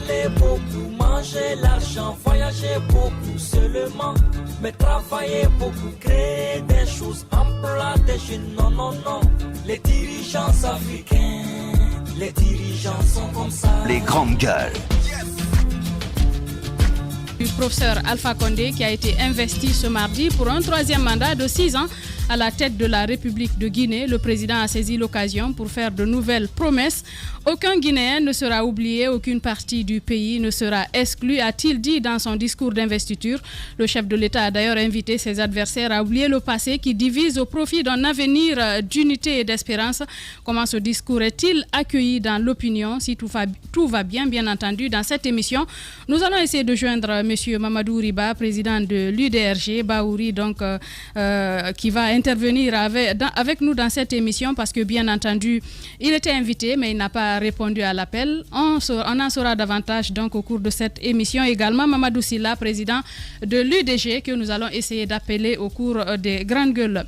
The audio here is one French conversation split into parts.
parler beaucoup, manger l'argent, voyager beaucoup seulement, mais travailler beaucoup, créer des choses, emploi des jeunes, non, non, non. Les dirigeants africains, les dirigeants sont comme ça. Les grandes gueules. Du professeur Alpha Condé qui a été investi ce mardi pour un troisième mandat de 6 ans à la tête de la République de Guinée. Le président a saisi l'occasion pour faire de nouvelles promesses. Aucun Guinéen ne sera oublié, aucune partie du pays ne sera exclue, a-t-il dit dans son discours d'investiture. Le chef de l'État a d'ailleurs invité ses adversaires à oublier le passé qui divise au profit d'un avenir d'unité et d'espérance. Comment ce discours est-il accueilli dans l'opinion? Si tout va bien entendu, dans cette émission, nous allons essayer de joindre M. Mamadou Riba, président de l'UDRG, Baouri, donc, qui va intervenir avec nous dans cette émission parce que, bien entendu, il était invité, mais il n'a pas répondu à l'appel. On en saura davantage donc au cours de cette émission. Également, Mamadou Silla, président de l'UDG, que nous allons essayer d'appeler au cours des grandes gueules.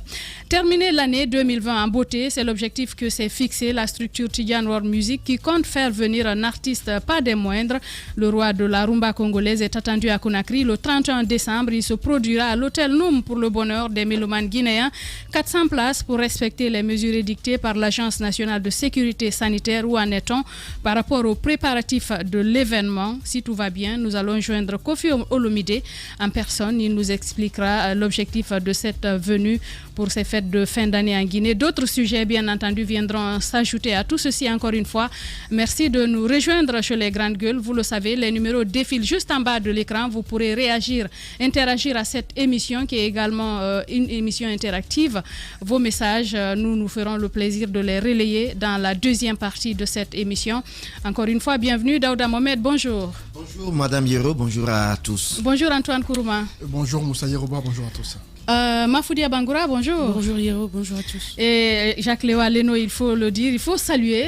Terminer l'année 2020 en beauté, c'est l'objectif que s'est fixé la structure Tidiane World Music qui compte faire venir un artiste pas des moindres. Le roi de la rumba congolaise est attendu à Conakry le 31 décembre. Il se produira à l'hôtel Noum pour le bonheur des mélomanes guinéens. 400 places pour respecter les mesures édictées par l'Agence nationale de sécurité sanitaire. Où en est-on par rapport aux préparatifs de l'événement? Si tout va bien, nous allons joindre Kofi Olomide en personne. Il nous expliquera l'objectif de cette venue pour ces fêtes de fin d'année en Guinée. D'autres sujets, bien entendu, viendront s'ajouter à tout ceci encore une fois. Merci de nous rejoindre chez les grandes gueules. Vous le savez, les numéros défilent juste en bas de l'écran. Vous pourrez réagir, interagir à cette émission qui est également une émission interactive. Vos messages, nous ferons le plaisir de les relayer dans la deuxième partie de cette émission. Encore une fois, bienvenue. Daouda Mohamed, bonjour. Bonjour Madame Yero, bonjour à tous. Bonjour Antoine Kourouma. Bonjour Moussa Yeroba, bonjour à tous. Mafoudia Bangoura, bonjour. Bonjour Yero, bonjour à tous. Et Jacques Léo Leno, il faut le dire, il faut saluer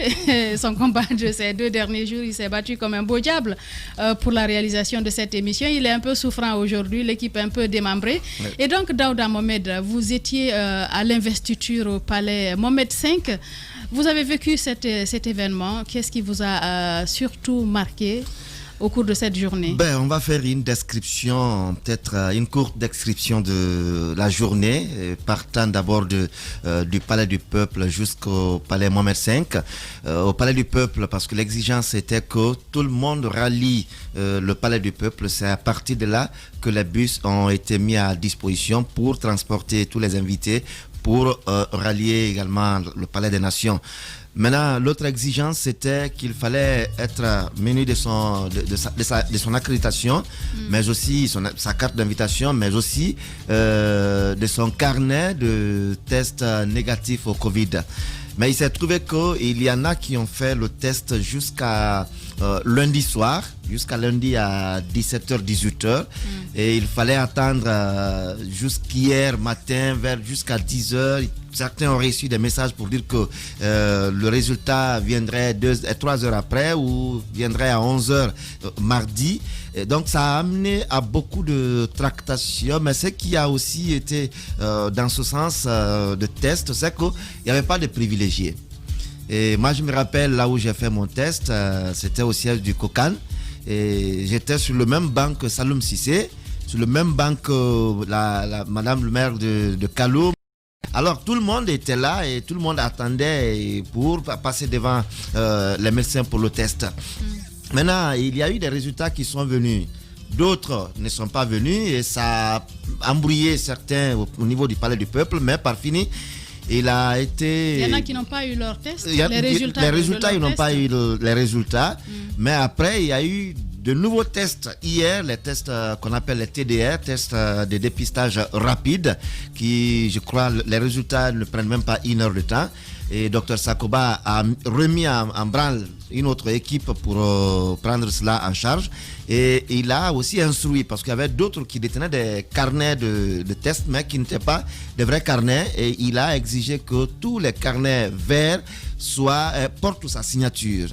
son combat de ces 2 derniers jours. Il s'est battu comme un beau diable pour la réalisation de cette émission. Il est un peu souffrant aujourd'hui, l'équipe est un peu démembrée. Oui. Et donc, Daouda Mohamed, vous étiez à l'investiture au palais Mohamed V. Vous avez vécu cet événement. Qu'est-ce qui vous a surtout marqué au cours de cette journée? On va faire une description, peut-être une courte description de la journée, partant d'abord du Palais du Peuple jusqu'au Palais Mohamed V. Au Palais du Peuple, parce que l'exigence était que tout le monde rallie le Palais du Peuple. C'est à partir de là que les bus ont été mis à disposition pour transporter tous les invités, pour rallier également le Palais des Nations. Maintenant, l'autre exigence, c'était qu'il fallait être muni de son accréditation, mais aussi sa carte d'invitation, mais aussi de son carnet de tests négatifs au Covid. Mais il s'est trouvé qu'il y en a qui ont fait le test jusqu'à lundi soir, jusqu'à lundi à 17h, 18h. Et il fallait attendre jusqu'hier matin, jusqu'à 10h. Certains ont reçu des messages pour dire que le résultat viendrait 3 heures après ou viendrait à 11h mardi. Et donc ça a amené à beaucoup de tractations. Mais ce qui a aussi été dans ce sens de test, c'est qu'il n'y avait pas de privilégiés. Et moi, je me rappelle là où j'ai fait mon test, c'était au siège du COCAN. Et j'étais sur le même banc que Saloum Cissé, sur le même banc que Madame le maire de Kaloum. Alors tout le monde était là et tout le monde attendait pour passer devant les médecins pour le test. Maintenant, il y a eu des résultats qui sont venus. D'autres ne sont pas venus et ça a embrouillé certains au niveau du Palais du Peuple, mais par fini, il a été... Il y en a qui n'ont pas eu leur test, les résultats, ils n'ont pas eu les résultats. Mais après, il y a eu de nouveaux tests hier, les tests qu'on appelle les TDR, tests de dépistage rapide, qui, je crois, les résultats ne prennent même pas 1 heure de temps. Et Dr Sakoba a remis en branle une autre équipe pour prendre cela en charge. Et il a aussi instruit, parce qu'il y avait d'autres qui détenaient des carnets de tests, mais qui n'étaient pas des vrais carnets. Et il a exigé que tous les carnets verts portent sa signature.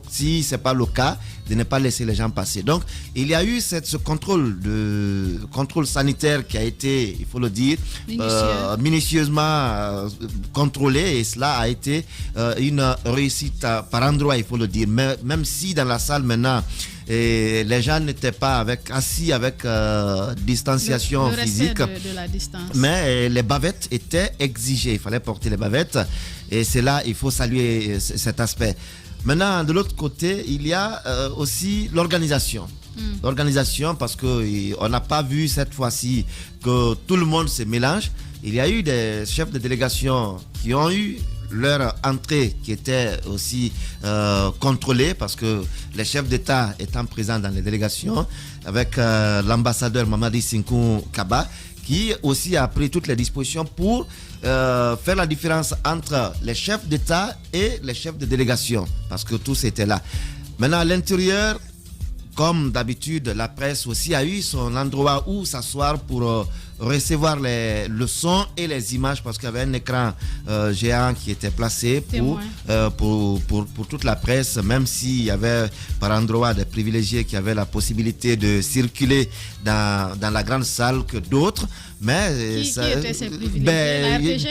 Si ce n'est pas le cas, de ne pas laisser les gens passer. Donc, il y a eu ce contrôle sanitaire qui a été, il faut le dire, minutieusement contrôlé. Et cela a été une réussite par endroit. l'endroit, il faut le dire. Mais même si dans la salle maintenant, les gens n'étaient pas assis avec distanciation le physique. De la distance. Mais les bavettes étaient exigées. Il fallait porter les bavettes. Et c'est là, il faut saluer cet aspect. Maintenant, de l'autre côté, il y a aussi l'organisation. L'organisation, parce qu'on n'a pas vu cette fois-ci que tout le monde se mélange. Il y a eu des chefs de délégation qui ont eu leur entrée qui était aussi contrôlée, parce que les chefs d'État étant présents dans les délégations, avec l'ambassadeur Mamadi Sinkou Kaba, qui aussi a pris toutes les dispositions pour faire la différence entre les chefs d'État et les chefs de délégation, parce que tous étaient là. Maintenant, à l'intérieur, comme d'habitude, la presse aussi a eu son endroit où s'asseoir pour recevoir le son et les images, parce qu'il y avait un écran géant qui était placé pour toute la presse, même s'il y avait par endroit des privilégiés qui avaient la possibilité de circuler dans la grande salle que d'autres. Mais qui étaient ces privilégiés? La RPG?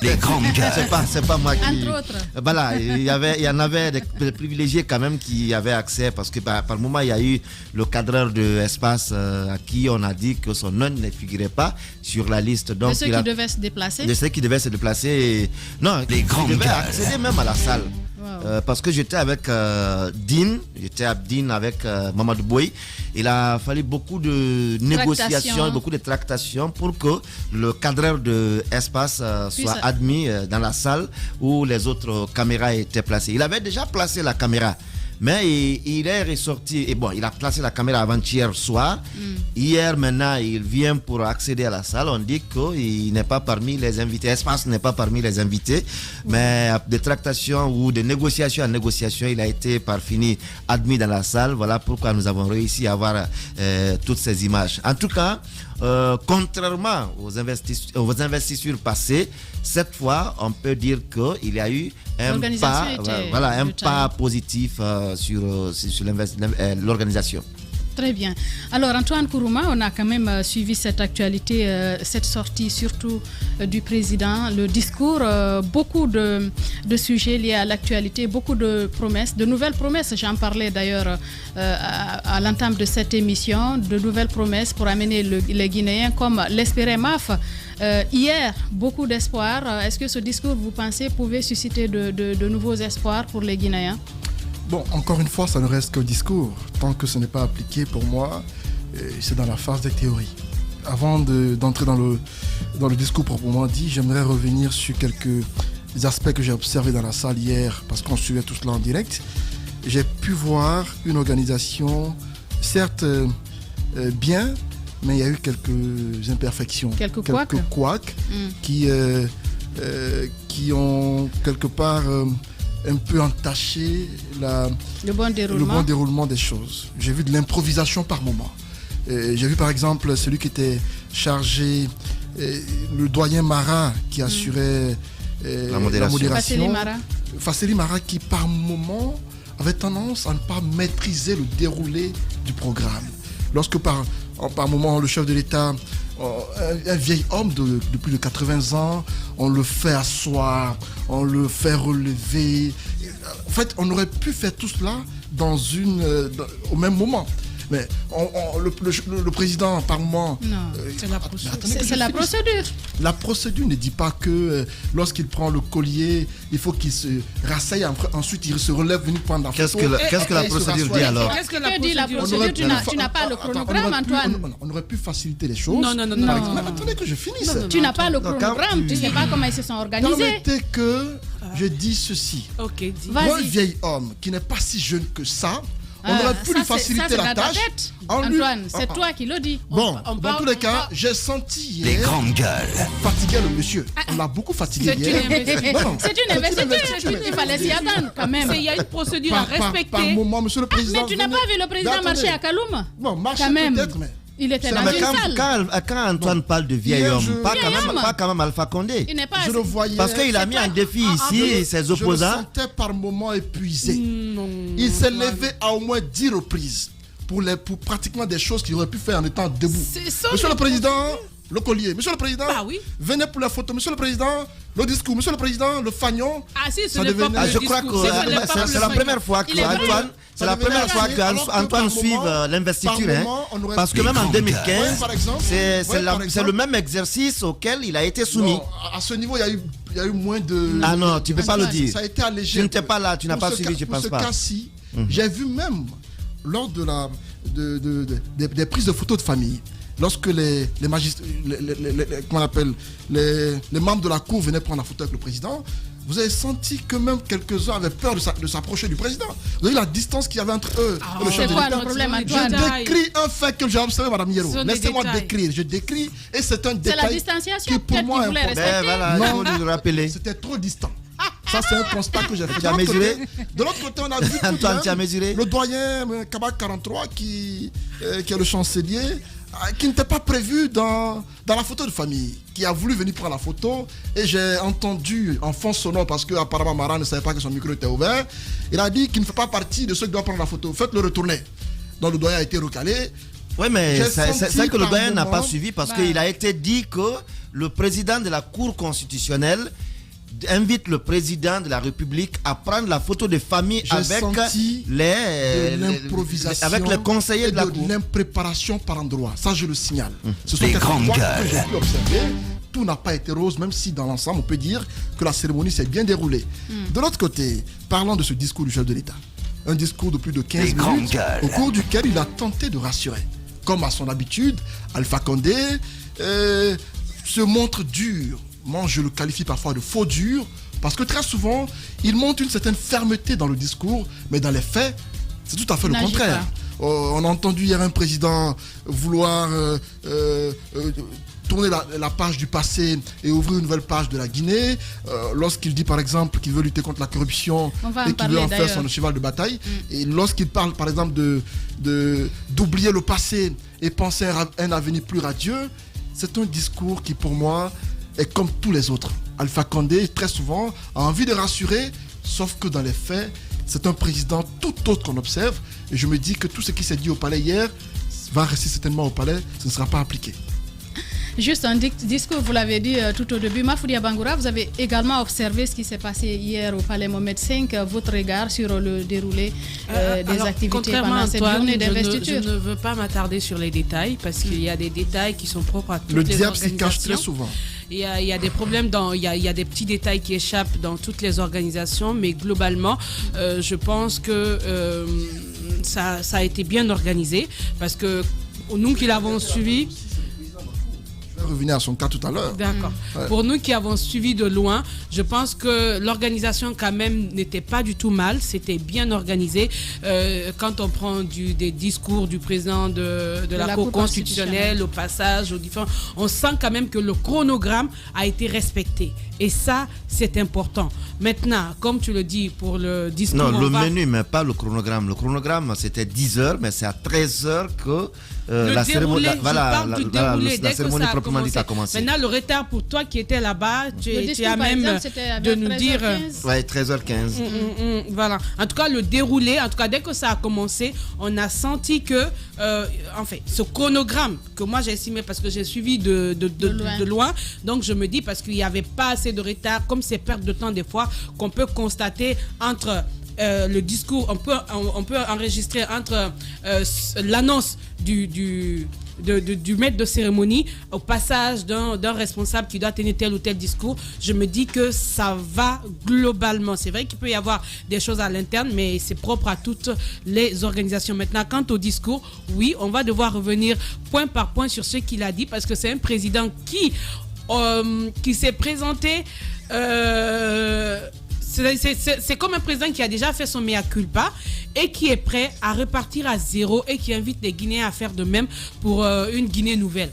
Les grandes gueules. C'est pas moi qui... Entre autres. Voilà, il y en avait des privilégiés quand même qui avaient accès, parce que par moment, il y a eu le cadreur de Espace à qui on a dit que son nom ne figurait pas sur la liste. Donc, de ceux qui devaient se déplacer? De ceux qui devaient se déplacer. Non, qui devaient accéder même à la salle. Wow. Parce que j'étais avec Dean, avec Mamadou Boy. Il a fallu beaucoup de négociations, beaucoup de tractations pour que le cadreur de Espace soit admis dans la salle où les autres caméras étaient placées. Il avait déjà placé la caméra, mais il est ressorti. Et bon, il a placé la caméra avant-hier soir. Hier, maintenant, il vient pour accéder à la salle. On dit qu'il n'est pas parmi les invités. Espace n'est pas parmi les invités. Mais de tractations ou de négociation en négociation, il a été par fini admis dans la salle. Voilà pourquoi nous avons réussi à avoir toutes ces images. En tout cas, contrairement aux investitures passées, cette fois, on peut dire qu'il y a eu un pas positif sur l'organisation. Très bien. Alors Antoine Kourouma, on a quand même suivi cette actualité, cette sortie surtout du président, le discours, beaucoup de sujets liés à l'actualité, beaucoup de promesses, de nouvelles promesses. J'en parlais d'ailleurs à l'entame de cette émission, de nouvelles promesses pour amener les Guinéens comme l'espérait MAF. Hier, beaucoup d'espoir. Est-ce que ce discours, vous pensez, pouvait susciter de nouveaux espoirs pour les Guinéens? Bon, encore une fois, ça ne reste qu'un discours. Tant que ce n'est pas appliqué, pour moi, c'est dans la phase des théories. Avant d'entrer dans le discours proprement dit, j'aimerais revenir sur quelques aspects que j'ai observés dans la salle hier, parce qu'on suivait tout cela en direct. J'ai pu voir une organisation, certes bien, mais il y a eu quelques imperfections, quelques couacs qui ont quelque part un peu entaché le bon déroulement des choses. J'ai vu de l'improvisation par moment. J'ai vu par exemple celui qui était chargé, le doyen Mara qui assurait la modération. Fasseli Mara qui par moment avait tendance à ne pas maîtriser le déroulé du programme. Lorsque par moment le chef de l'État, un vieil homme de plus de 80 ans, on le fait asseoir, on le fait relever. En fait, on aurait pu faire tout cela au même moment. Mais le président, par moment... Non, c'est la procédure. La procédure ne dit pas que lorsqu'il prend le collier, il faut qu'il se rasseye, ensuite il se relève, venir prendre la photo. Qu'est-ce que la procédure dit alors? Qu'est-ce que dit la procédure? Tu n'as pas le chronogramme, Antoine. On aurait pu faciliter les choses. Non. Mais attendez que je finisse. Tu n'as pas le chronogramme, tu ne sais pas comment ils se sont organisés. Permettez que je dise ceci. Ok, dis. Moi, un vieil homme qui n'est pas si jeune que ça, on aurait pu lui faciliter la tâche. Antoine, c'est toi qui le dis. Bon, dans tous les cas, j'ai senti hier... Les grandes gueules. Fatigué le monsieur. On l'a beaucoup fatigué hier. C'est une investiture. Il fallait s'y attendre quand même. Il y a une procédure à respecter. Par moment, monsieur le président... Mais tu n'as pas vu le président marcher à Kaloum? Bon, marcher peut-être, mais... Il était dans une salle. Quand Antoine parle de vieil homme, pas quand même Alpha Condé. Je le voyais. Parce qu'il a mis en défi ici ses opposants. Je le sentais par moments épuisé. Il s'est levé à au moins 10 reprises pour pratiquement des choses qu'il aurait pu faire en étant debout. Monsieur le Président, le collier. Monsieur le Président, venez pour la photo. Monsieur le Président, le discours. Monsieur le Président, le fagnon. Ah si, ce n'est pas le je crois que c'est la première fois qu'Antoine... C'est la première fois qu'Antoine suive l'investiture. Parce que même en 2015, c'est le même exercice auquel il a été soumis. Non, à ce niveau, il y a eu moins de... Ah non, tu ne peux pas le dire. Ça a été allégé. Tu n'étais pas là, tu n'as pas suivi, je ne pense pas. Pour ce cas-ci, j'ai vu même lors des prises de photos de famille, lorsque les magistrats, comment on appelle, les membres de la cour venaient prendre la photo avec le président, vous avez senti que même quelques-uns avaient peur de s'approcher du président. Vous avez la distance qu'il y avait entre eux et le chef de l'État. Je décris un fait que j'ai observé, Madame Yero. Laissez-moi décrire. Je décris et c'est un détail. C'est la distanciation pour moi qu'il voulait respecter. Voilà, il faut lui rappeler. C'était trop distant. Ça, c'est un constat que j'ai fait. Tu as mesuré? De l'autre côté, on a vu Antoine, tu as mesuré? Le doyen Kabak 43, qui est le chancelier, qui n'était pas prévu dans la photo de famille, qui a voulu venir prendre la photo. Et j'ai entendu en fond sonore, parce qu'apparemment Mara ne savait pas que son micro était ouvert, il a dit qu'il ne fait pas partie de ceux qui doivent prendre la photo. Faites-le retourner. Donc le doyen a été recalé. Oui, mais c'est que le doyen n'a pas suivi, parce qu'il a été dit que le président de la Cour constitutionnelle invite le président de la République à prendre la photo de famille avec les conseillers de la Cour. L'impréparation par endroit, ça je le signale. Ce sont des grandes gueules. Que j'ai pu observer. Tout n'a pas été rose, même si dans l'ensemble on peut dire que la cérémonie s'est bien déroulée. De l'autre côté, parlons de ce discours du chef de l'État. Un discours de plus de 15 minutes, au cours duquel il a tenté de rassurer. Comme à son habitude, Alpha Condé se montre dur. Moi, je le qualifie parfois de faux dur, parce que très souvent, il montre une certaine fermeté dans le discours, mais dans les faits, c'est tout à fait le contraire. On a entendu hier un président vouloir tourner la page du passé et ouvrir une nouvelle page de la Guinée, lorsqu'il dit par exemple qu'il veut lutter contre la corruption et qu'il veut en faire son cheval de bataille. Et lorsqu'il parle par exemple d'oublier le passé et penser à un avenir plus radieux, c'est un discours qui pour moi est comme tous les autres. Alpha Condé, très souvent, a envie de rassurer, sauf que dans les faits, c'est un président tout autre qu'on observe. Et je me dis que tout ce qui s'est dit au palais hier va rester certainement au palais, ce ne sera pas appliqué. Juste un discours, vous l'avez dit tout au début. Mafoudia Bangoura, vous avez également observé ce qui s'est passé hier au Palais Mohamed V. Votre regard sur le déroulé des activités pendant cette journée d'investiture? Je ne veux pas m'attarder sur les détails parce qu'il y a des détails qui sont propres à toutes les organisations. Le diable s'y cache très souvent. Il y a des problèmes, il y a des petits détails qui échappent dans toutes les organisations, mais globalement, je pense que ça a été bien organisé parce que nous qui l'avons suivi... revenir à son cas tout à l'heure. D'accord. Pour nous qui avons suivi de loin, je pense que l'organisation quand même n'était pas du tout mal, c'était bien organisé. Quand on prend des discours du président de la Cour constitutionnelle, au passage, aux différents, on sent quand même que le chronogramme a été respecté. Et ça, c'est important. Maintenant, comme tu le dis pour le discours... Non, le menu, mais pas le chronogramme. Le chronogramme, c'était 10h, mais c'est à 13h que la cérémonie, la cérémonie proprement dite a commencé. Maintenant, le retard pour toi qui étais là-bas, tu as même de nous dire... Oui, 13h15. Voilà. En tout cas, le déroulé, dès que ça a commencé, on a senti que, en fait, ce chronogramme que moi j'ai estimé parce que j'ai suivi de loin, donc je me dis parce qu'il n'y avait pas assez de retard, comme ces pertes de temps des fois qu'on peut constater entre... le discours, on peut enregistrer entre l'annonce du maître de cérémonie au passage d'un responsable qui doit tenir tel ou tel discours. Je me dis que ça va globalement. C'est vrai qu'il peut y avoir des choses à l'interne, mais c'est propre à toutes les organisations. Maintenant, quant au discours, oui, on va devoir revenir point par point sur ce qu'il a dit parce que c'est un président qui s'est présenté... c'est comme un président qui a déjà fait son mea culpa et qui est prêt à repartir à zéro et qui invite les Guinéens à faire de même pour une Guinée nouvelle.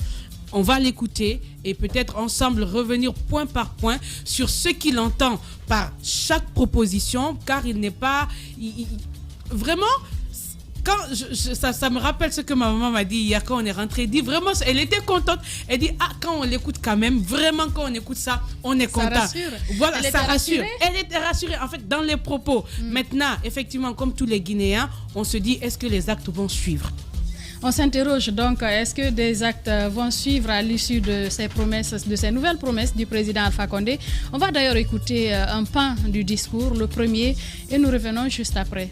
On va l'écouter et peut-être ensemble revenir point par point sur ce qu'il entend par chaque proposition, car il n'est pas... vraiment... ça me rappelle ce que ma maman m'a dit hier quand on est rentré. Elle dit vraiment, elle était contente. Elle dit, quand on l'écoute quand même, vraiment quand on écoute ça, on est content. Ça rassure. Voilà, ça rassure. Elle était rassurée en fait dans les propos. Maintenant, effectivement, comme tous les Guinéens, on se dit, est-ce que les actes vont suivre? On s'interroge donc, est-ce que des actes vont suivre à l'issue de ces promesses, de ces nouvelles promesses du président Alpha Condé? On va d'ailleurs écouter un pan du discours, le premier, et nous revenons juste après.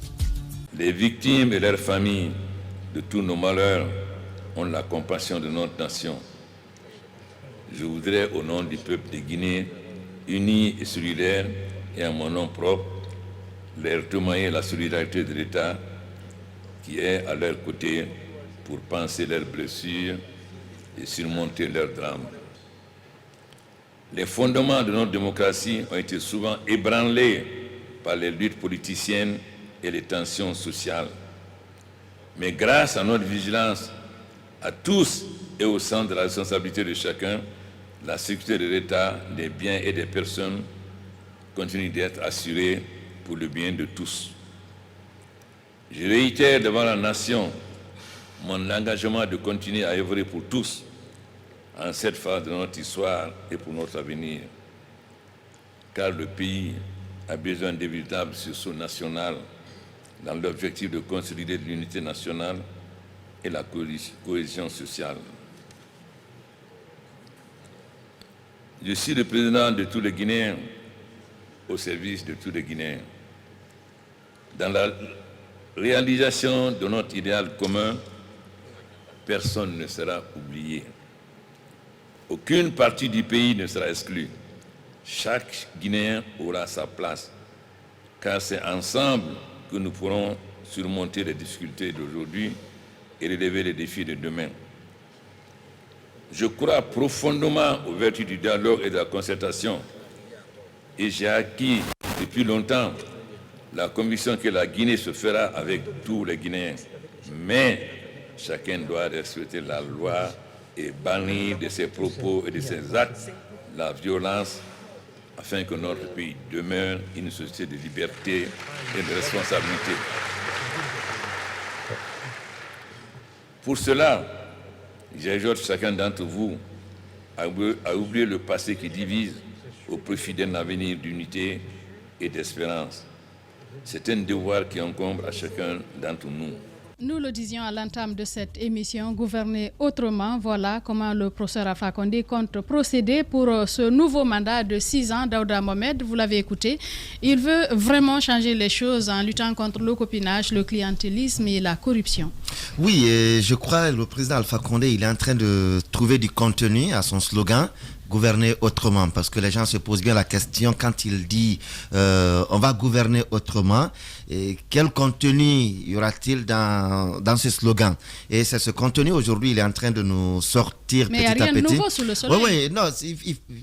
Les victimes et leurs familles de tous nos malheurs ont la compassion de notre nation. Je voudrais, au nom du peuple de Guinée, uni et solidaire, et en mon nom propre, leur témoigner la solidarité de l'État qui est à leur côté pour panser leurs blessures et surmonter leurs drames. Les fondements de notre démocratie ont été souvent ébranlés par les luttes politiciennes et les tensions sociales. Mais grâce à notre vigilance, à tous et au centre de la responsabilité de chacun, la sécurité de l'État, des biens et des personnes continue d'être assurée pour le bien de tous. Je réitère devant la nation mon engagement de continuer à œuvrer pour tous en cette phase de notre histoire et pour notre avenir. Car le pays a besoin d'un véritable sursaut national dans l'objectif de consolider l'unité nationale et la cohésion sociale. Je suis le président de tous les Guinéens au service de tous les Guinéens. Dans la réalisation de notre idéal commun, personne ne sera oublié. Aucune partie du pays ne sera exclue. Chaque Guinéen aura sa place, car c'est ensemble que nous pourrons surmonter les difficultés d'aujourd'hui et relever les défis de demain. Je crois profondément aux vertus du dialogue et de la concertation, et j'ai acquis depuis longtemps la conviction que la Guinée se fera avec tous les Guinéens. Mais chacun doit respecter la loi et bannir de ses propos et de ses actes la violence afin que notre pays demeure une société de liberté et de responsabilité. Pour cela, j'exhorte chacun d'entre vous à oublier le passé qui divise au profit d'un avenir d'unité et d'espérance. C'est un devoir qui incombe à chacun d'entre nous. Nous le disions à l'entame de cette émission, gouverner autrement, voilà comment le professeur Alpha Condé compte procéder pour ce nouveau mandat de 6 ans. Daouda Mohamed, vous l'avez écouté, il veut vraiment changer les choses en luttant contre le copinage, le clientélisme et la corruption. Oui, et je crois que le président Alpha Condé, il est en train de trouver du contenu à son slogan. Gouverner autrement, parce que les gens se posent bien la question quand il dit on va gouverner autrement, et quel contenu y aura-t-il dans ce slogan? Et c'est ce contenu aujourd'hui, il est en train de nous sortir mais petit à petit. Mais il n'y a rien de nouveau sous le soleil. Oui, non,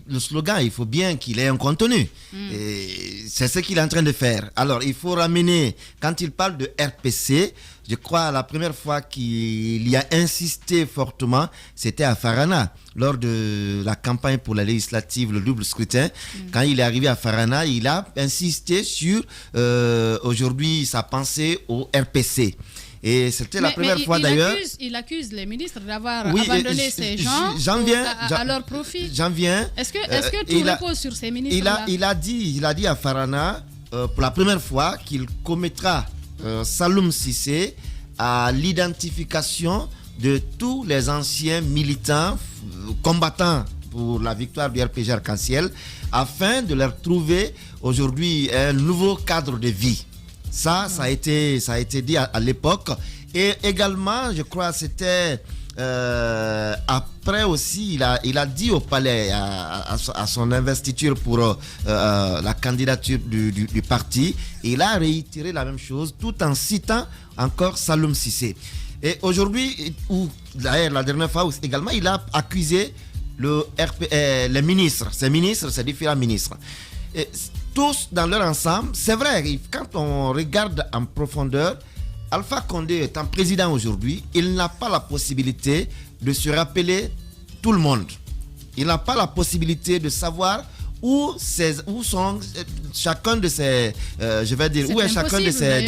le slogan, il faut bien qu'il ait un contenu. Et c'est ce qu'il est en train de faire. Alors, il faut ramener, quand il parle de RPC, je crois la première fois qu'il y a insisté fortement, c'était à Farana, lors de la campagne pour la législative, le double scrutin. Quand il est arrivé à Farana, il a insisté sur aujourd'hui sa pensée au RPC. Et c'était la première fois d'ailleurs. Il accuse les ministres d'avoir abandonné ces gens à leur profit. J'en viens. Est-ce que tout repose sur ces ministres-là? Il a dit à Farana pour la première fois qu'il commettra Saloum Cissé à l'identification de tous les anciens militants combattants pour la victoire du RPG Arc-en-Ciel afin de leur trouver aujourd'hui un nouveau cadre de vie. Ça a été dit à l'époque. Et également, je crois, c'était après aussi, il a dit au palais à son investiture pour la candidature du parti, il a réitéré la même chose tout en citant encore Saloum Cissé. Et aujourd'hui, d'ailleurs la dernière fois également, il a accusé les ministres, ces différents ministres. Et tous dans leur ensemble, c'est vrai, quand on regarde en profondeur, Alpha Condé étant président aujourd'hui, il n'a pas la possibilité de se rappeler tout le monde. Il n'a pas la possibilité de savoir où sont chacun de ces, où est chacun de ces.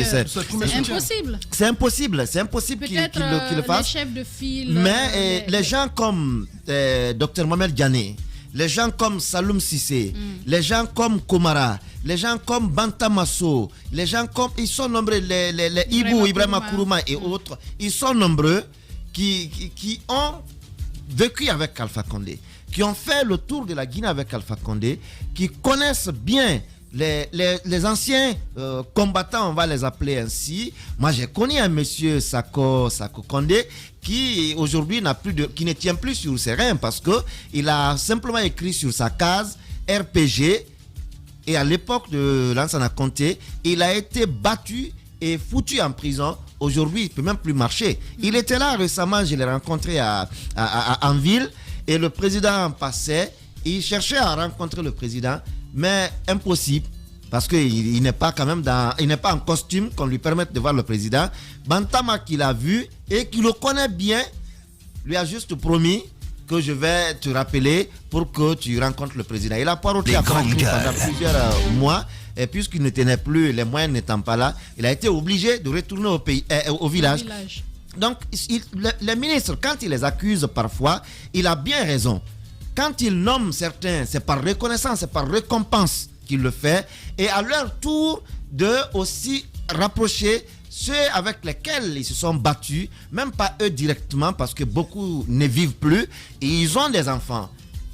C'est impossible. C'est impossible qu'il le fasse. Les chefs de file. Mais les gens comme Dr Mohamed Diané, les gens comme Saloum Cissé, les gens comme Komara, les gens comme Banta Masso, les gens comme, ils sont nombreux, les Ibou, Ibrahima Kourouma et autres, ils sont nombreux. qui ont vécu avec Alpha Condé, qui ont fait le tour de la Guinée avec Alpha Condé, qui connaissent bien les anciens combattants, on va les appeler ainsi. Moi, j'ai connu un monsieur Sako Condé qui aujourd'hui qui ne tient plus sur ses reins parce que il a simplement écrit sur sa case RPG. Et à l'époque de Lansana Conté, il a été battu et foutu en prison. Aujourd'hui, il ne peut même plus marcher. Il était là récemment, je l'ai rencontré en ville et le président passait. Il cherchait à rencontrer le président, mais impossible parce qu'il n'est pas quand même il n'est pas en costume qu'on lui permette de voir le président. Bantama qui l'a vu et qui le connaît bien, lui a juste promis que je vais te rappeler pour que tu rencontres le président. Il a poireauté à pendant plusieurs mois et puisqu'il ne tenait plus, les moyens n'étant pas là, il a été obligé de retourner au village. Donc, les ministres, quand ils les accusent parfois, il a bien raison. Quand il nomme certains, c'est par reconnaissance, c'est par récompense qu'il le fait. Et à leur tour, de aussi rapprocher ceux avec lesquels ils se sont battus, même pas eux directement, parce que beaucoup ne vivent plus, et ils ont des enfants.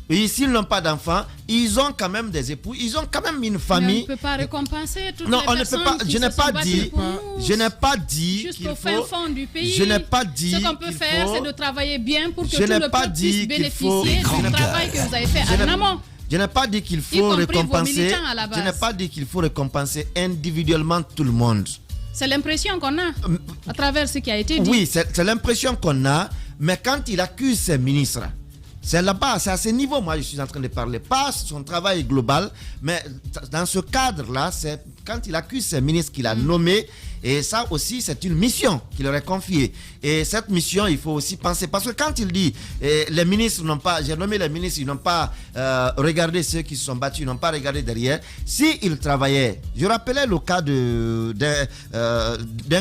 Et s'ils n'ont pas d'enfants, ils ont quand même des époux, ils ont quand même une famille. Mais on ne peut pas récompenser toutes non, les on ne personnes peut pas. qui Je n'ai se pas sont dit. battues pour nous. Je n'ai pas dit. Juste au fin fond du pays. Je n'ai pas dit. Ce qu'on peut faire, c'est de travailler bien pour que Je tout n'ai le pas peuple dit puisse qu'il faut- bénéficier du travail que vous avez fait en amont. Je n'ai pas dit qu'il Y faut compris vos récompenser. militants à la base. Je n'ai pas dit qu'il faut récompenser individuellement tout le monde. C'est l'impression qu'on a à travers ce qui a été dit. Oui, c'est l'impression qu'on a, mais quand il accuse ses ministres, c'est là-bas, c'est à ce niveau, moi je suis en train de parler, pas son travail global, mais dans ce cadre-là, c'est quand il accuse ses ministres qu'il a nommés, et ça aussi c'est une mission qu'il leur est confiée. Et cette mission, il faut aussi penser, parce que quand il dit, les ministres n'ont pas, j'ai nommé les ministres, ils n'ont pas regardé ceux qui se sont battus, ils n'ont pas regardé derrière, s'ils travaillaient, je rappelais le cas d'un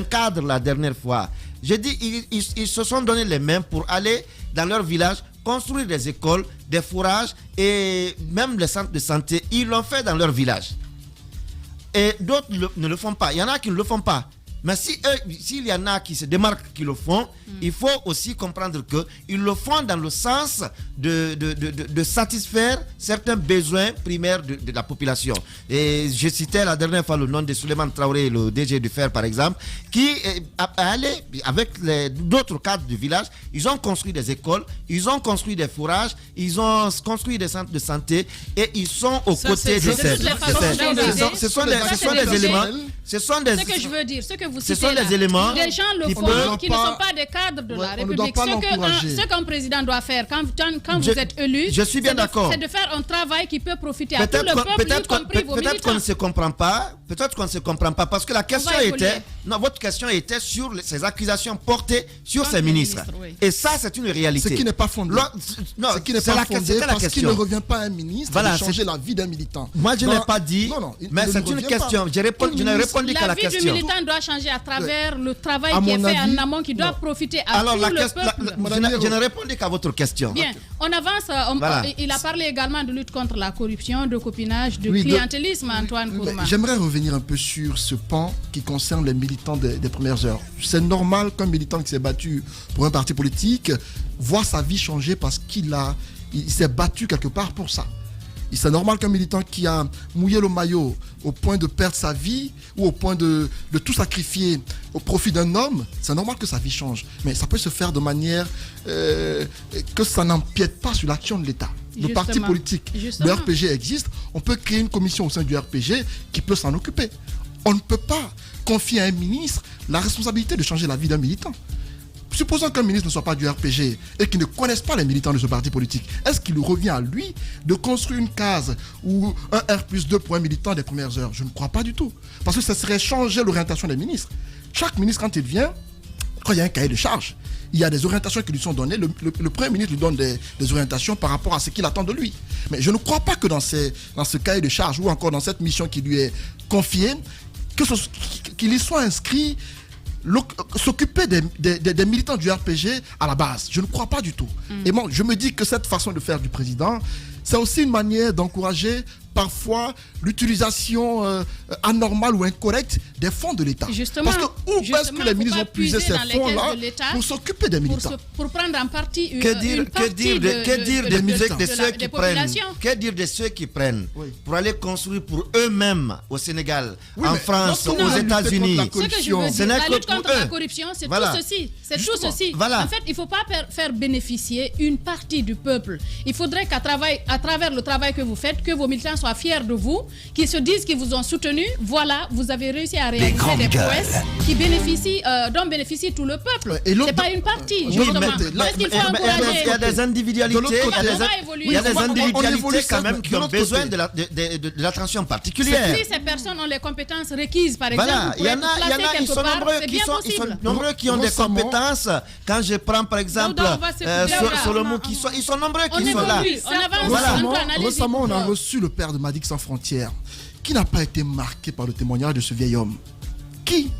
cadre la dernière fois, j'ai dit, ils se sont donné les mains pour aller dans leur village, construire des écoles, des fourrages et même les centres de santé. Ils l'ont fait dans leur village. Et d'autres ne le font pas. Il y en a qui ne le font pas. Mais s'il y en a qui se démarquent, qui le font, il faut aussi comprendre qu'ils le font dans le sens de satisfaire certains besoins primaires de la population. Et je citais la dernière fois le nom de Souleymane Traoré, le DG du Fer par exemple, qui allait avec d'autres cadres du village, ils ont construit des écoles, ils ont construit des fourrages, ils ont construit des centres de santé et ils sont aux côtés de ces. Ce sont des éléments. Ce sont des. Ce que je veux dire, ce que vous Ce citez sont des éléments des gens le font qui ne sont pas des cadres de la République. Ce qu'un président doit faire quand vous êtes élu, je suis bien d'accord. C'est de faire un travail qui peut profiter à tout le peuple, y compris vos militants. Peut-être qu'on ne se comprend pas. Peut-être qu'on ne se comprend pas parce que la question était. Non, votre question était sur ces accusations portées sur ces ministres. Oui. Et ça, c'est une réalité. Ce qui n'est pas fondé. Non, ce qui n'est pas fondé parce qu'il ne revient pas à un ministre de changer la vie d'un militant. Moi, je n'ai pas dit. Mais c'est une question. Je n'ai répondu qu'à la question. La vie du militant doit changer à travers le travail qui est fait en amont, qui doit profiter à tout le peuple. Je n'ai répondu qu'à votre question. Bien, on avance. Il a parlé également de lutte contre la corruption, de copinage, de clientélisme, Antoine Kourouma. J'aimerais revenir un peu sur ce pan qui concerne les militants des premières heures. C'est normal qu'un militant qui s'est battu pour un parti politique voit sa vie changer parce qu'il s'est battu quelque part pour ça. C'est normal qu'un militant qui a mouillé le maillot au point de perdre sa vie ou au point de tout sacrifier au profit d'un homme, c'est normal que sa vie change. Mais ça peut se faire de manière que ça n'empiète pas sur l'action de l'État. Le parti politique, le RPG existe, on peut créer une commission au sein du RPG qui peut s'en occuper. On ne peut pas confier à un ministre la responsabilité de changer la vie d'un militant. Supposons qu'un ministre ne soit pas du RPG et qu'il ne connaisse pas les militants de ce parti politique, est-ce qu'il revient à lui de construire une case ou un R+2 pour un militant des premières heures? Je ne crois pas du tout. Parce que ça serait changer l'orientation des ministres. Chaque ministre, quand il vient, quand il y a un cahier de charge, il y a des orientations qui lui sont données. Le Premier ministre lui donne des orientations par rapport à ce qu'il attend de lui. Mais je ne crois pas que dans ce cahier de charge ou encore dans cette mission qui lui est confiée, qu'il y soit inscrit s'occuper des militants du RPG à la base. Je ne crois pas du tout. Et bon, je me dis que cette façon de faire du président, c'est aussi une manière d'encourager parfois l'utilisation anormale ou incorrecte des fonds de l'État. Justement, parce que où est-ce que les ministres ont puisé ces fonds-là pour s'occuper des militants, pour prendre en partie que dire de ceux qui prennent pour aller construire pour eux-mêmes au Sénégal, en France, aux États-Unis. Ce que je veux dire, la lutte contre la corruption, c'est tout ceci. C'est tout ceci. En fait, il ne faut pas faire bénéficier une partie du peuple. Il faudrait qu'à travers le travail que vous faites, que vos militants soient fiers de vous, qu'ils se disent qu'ils vous ont soutenu. Voilà, vous avez réussi à réaliser des prouesses dont bénéficie tout le peuple. C'est pas une partie, justement. Il y a des individualités, il y a des individualités quand même qui ont besoin de l'attention particulière. Si ces personnes ont les compétences requises, par exemple, voilà, il y en a, ils sont nombreux qui ont des compétences. Quand je prends par exemple Solomon, ils sont nombreux qui sont là. Récemment, on a reçu le père de Médecins Sans Frontières, qui n'a pas été marqué par le témoignage de ce vieil homme, qui,